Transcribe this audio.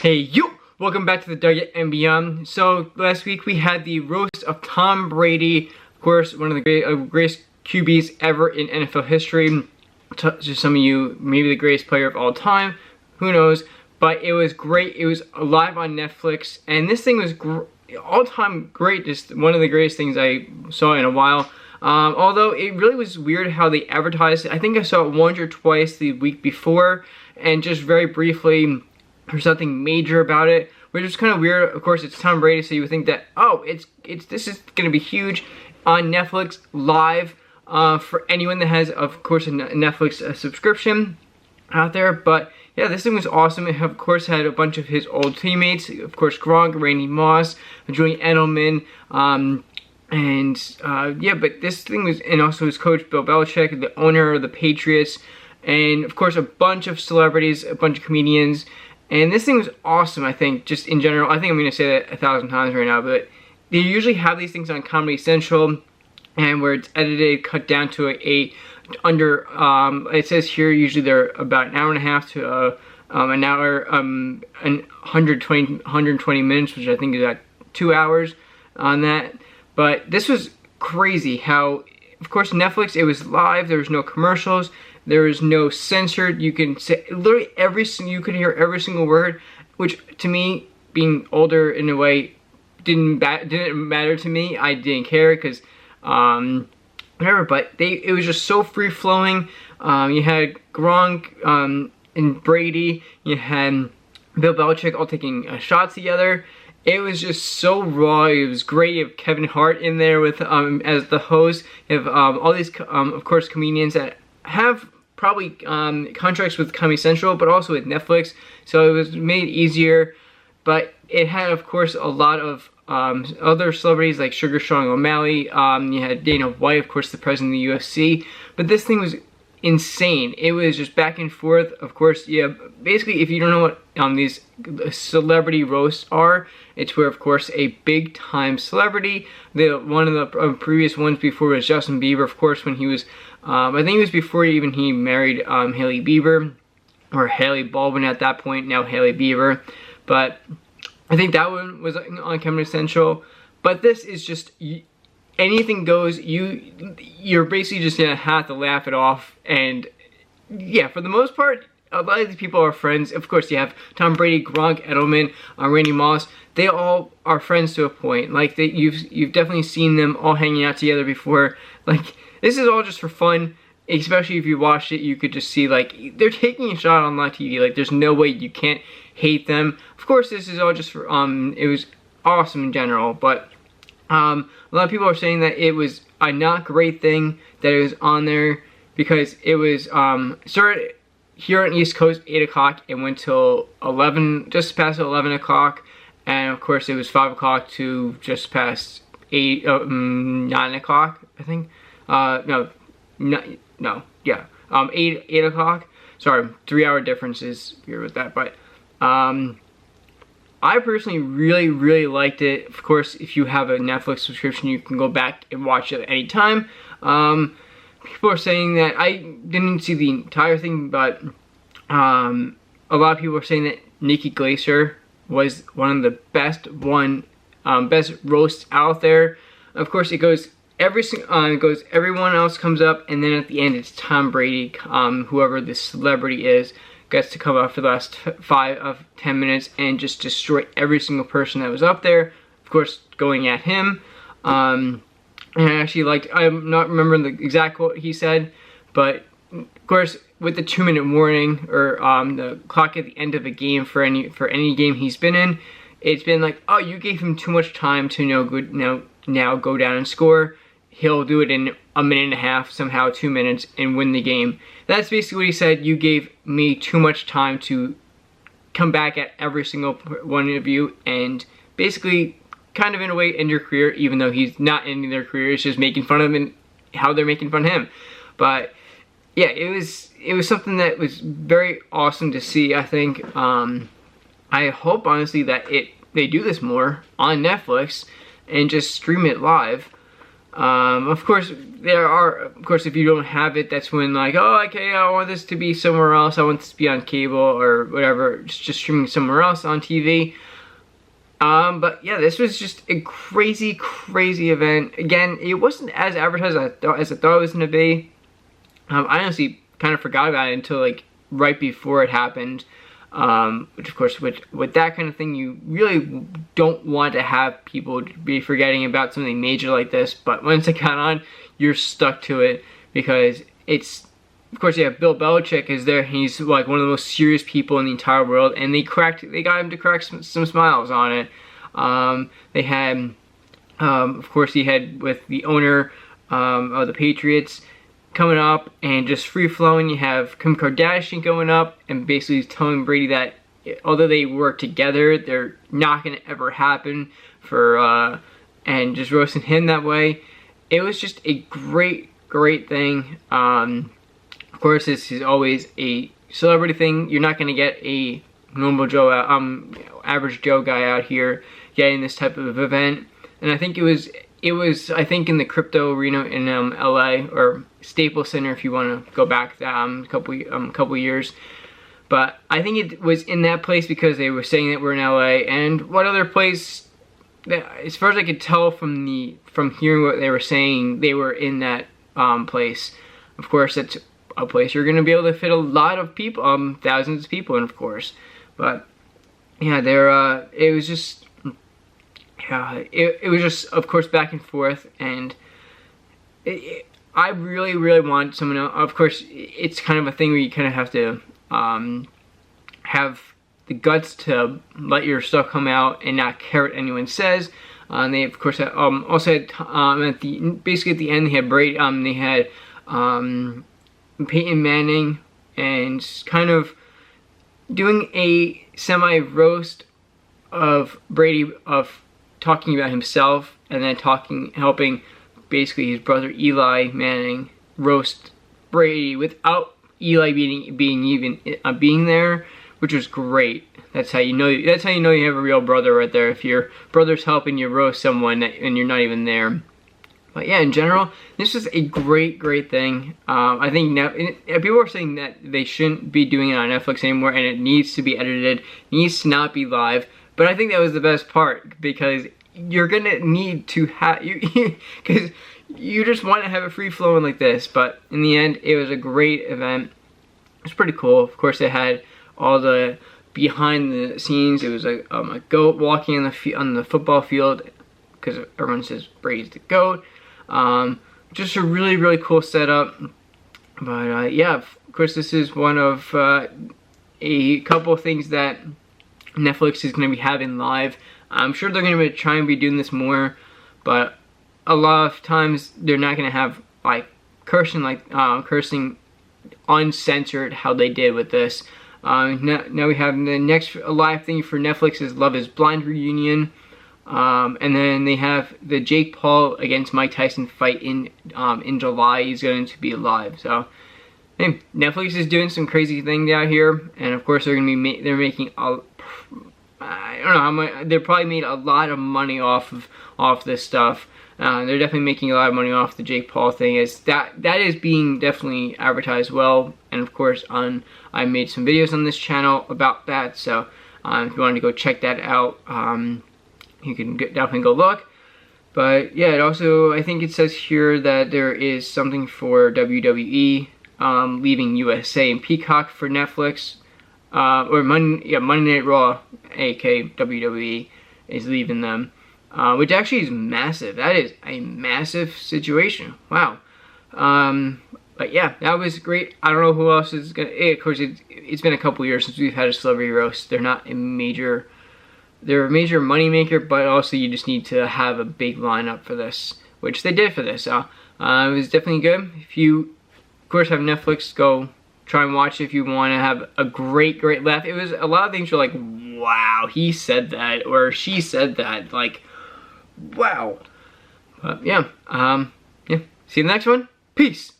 Hey you! Welcome back to the Doug and Beyond. So last week we had the roast of Tom Brady, of course one of the greatest QBs ever in NFL history. To some of you, maybe the greatest player of all time, who knows? But it was great. It was live on Netflix, and this thing was all-time great. Just one of the greatest things I saw in a while. Although it really was weird how they advertised it. I think I saw it once or twice the week before, and just very briefly. There's nothing major about it, which is kind of weird. Of course, it's Tom Brady, so you would think that, oh, this is going to be huge on Netflix live for anyone that has, of course, a Netflix subscription out there. But yeah, this thing was awesome. It, of course, had a bunch of his old teammates, of course, Gronk, Randy Moss, Julian Edelman, yeah, but this thing was, and also his coach, Bill Belichick, the owner of the Patriots, and of course, a bunch of celebrities, a bunch of comedians. And this thing was awesome, I think, just in general. I think I'm going to say that 1,000 times right now, but they usually have these things on Comedy Central, and where it's edited, cut down to it says here, usually they're about an hour and a half to an hour, and 120 minutes, which I think is at 2 hours on that. But this was crazy how, of course, Netflix, it was live, there was no commercials. There is no censored. You can say literally you could hear every single word, which to me, being older in a way, didn't matter to me. I didn't care because whatever. But it was just so free flowing. You had Gronk and Brady. You had Bill Belichick all taking shots together. It was just so raw. It was great. You have Kevin Hart in there with as the host. You have all these of course comedians that have probably contracts with Comedy Central, but also with Netflix, so it was made easier. But it had, of course, a lot of other celebrities like Sugar Sean O'Malley. You had Dana White, of course, the president of the UFC. But this thing was insane. It was just back and forth. Of course, yeah. Basically, if you don't know what these celebrity roasts are, it's where, of course, a big-time celebrity. One of the previous ones before was Justin Bieber, of course, when he was. I think it was before even he married Hailey Bieber, or Hailey Baldwin at that point, now Hailey Bieber. But I think that one was on Comedy Central. But this is just, anything goes. You're basically just gonna have to laugh it off. And yeah, for the most part, a lot of these people are friends. Of course, you have Tom Brady, Gronk, Edelman, Randy Moss. They all are friends to a point. Like you've definitely seen them all hanging out together before. Like, this is all just for fun, especially if you watched it, you could just see, like, they're taking a shot on live TV. Like, there's no way you can't hate them. Of course, this is all just for, it was awesome in general, but a lot of people are saying that it was a not great thing that it was on there, because it was, started here on East Coast, 8 o'clock, and went till 11, just past 11 o'clock, and of course, it was 5 o'clock to just past 9 o'clock, I think. Yeah, 8 o'clock. Sorry, 3 hour differences here with that, but I personally really liked it. Of course, if you have a Netflix subscription, you can go back and watch it at any time. People are saying that, I didn't see the entire thing, but a lot of people are saying that Nikki Glaser was one of the best roasts out there. Of course, it goes. Everyone else comes up, and then at the end it's Tom Brady, whoever the celebrity is, gets to come up for the last 5 of 10 minutes and just destroy every single person that was up there, of course going at him. And I actually liked, I'm not remembering the exact quote he said, but of course with the 2-minute warning, or the clock at the end of a game for any game he's been in, it's been like, oh, you gave him too much time to now go down and score. He'll do it in a minute and a half, somehow 2 minutes, and win the game. That's basically what he said. You gave me too much time to come back at every single one of you, and basically, kind of in a way, end your career, even though he's not ending their career. It's just making fun of him and how they're making fun of him. But yeah, it was something that was very awesome to see, I think. I hope, honestly, that they do this more on Netflix and just stream it live. Of course, if you don't have it, that's when like, oh, okay, I want this to be somewhere else. I want this to be on cable or whatever, just streaming somewhere else on TV. But yeah, this was just a crazy, crazy event. Again, it wasn't as advertised as I thought it was going to be. I honestly kind of forgot about it until like right before it happened. Which of course, with that kind of thing, you really don't want to have people be forgetting about something major like this. But once it got on, you're stuck to it because it's, of course, yeah, Bill Belichick is there. He's like one of the most serious people in the entire world, and they got him to crack some smiles on it. They had, of course, he had with the owner of the Patriots coming up and just free flowing. You have Kim Kardashian going up and basically telling Brady that although they work together, they're not going to ever happen and just roasting him that way. It was just a great, great thing. Of course, this is always a celebrity thing. You're not going to get a normal Joe, average Joe guy out here getting this type of event. And I think it was I think in the crypto arena in LA, or Staples Center if you want to go back a couple years. But I think it was in that place because they were saying that we're in LA. And what other place? As far as I could tell from hearing what they were saying, they were in that place. Of course, that's a place you're going to be able to fit a lot of people, thousands of people in, of course. But yeah, it was just, yeah, it was just, of course, back and forth, and I really, really want someone else. Of course, it's kind of a thing where you kind of have to have the guts to let your stuff come out and not care what anyone says. And they, of course, also had basically at the end they had Brady. They had Peyton Manning, and kind of doing a semi-roast of Brady, of talking about himself, and then helping basically his brother Eli Manning roast Brady without Eli being there, which was great. That's how you know you have a real brother right there, if your brother's helping you roast someone and you're not even there. But yeah, in general, this is a great, great thing. I think people are saying that they shouldn't be doing it on Netflix anymore, and it needs to be edited, it needs to not be live. But I think that was the best part, because you're gonna need to have because you just want to have it free flowing like this. But in the end, it was a great event. It was pretty cool. Of course, it had all the behind the scenes. It was a goat walking on the football field, because everyone says Brady's the GOAT. Just a really, really cool setup. But yeah, of course, this is one of a couple of things that Netflix is going to be having live. I'm sure they're going to try and be doing this more, but a lot of times they're not going to have like cursing uncensored how they did with this. Now we have the next live thing for Netflix is Love Is Blind reunion. And then they have the Jake Paul against Mike Tyson fight in July. He's going to be live. So, hey, Netflix is doing some crazy things out here, and of course they're making I don't know how much. They probably made a lot of money off this stuff. They're definitely making a lot of money off the Jake Paul thing. That is being definitely advertised well, and of course I made some videos on this channel about that. So if you wanted to go check that out, you can definitely go look. But yeah, it also, I think it says here that there is something for WWE leaving USA and Peacock for Netflix, or Monday Night Raw, aka WWE, is leaving them, which actually is massive. That is a massive situation. Wow. But yeah, that was great. I don't know who else is gonna. Of course, it's been a couple years since we've had a celebrity roast. They're not a major. They're a major moneymaker, but also you just need to have a big lineup for this, which they did for this. So it was definitely good. If you, of course, have Netflix, go try and watch it if you want to have a great, great laugh. It was a lot of things were like, wow, he said that, or she said that, like, wow. But yeah, yeah. See you in the next one. Peace.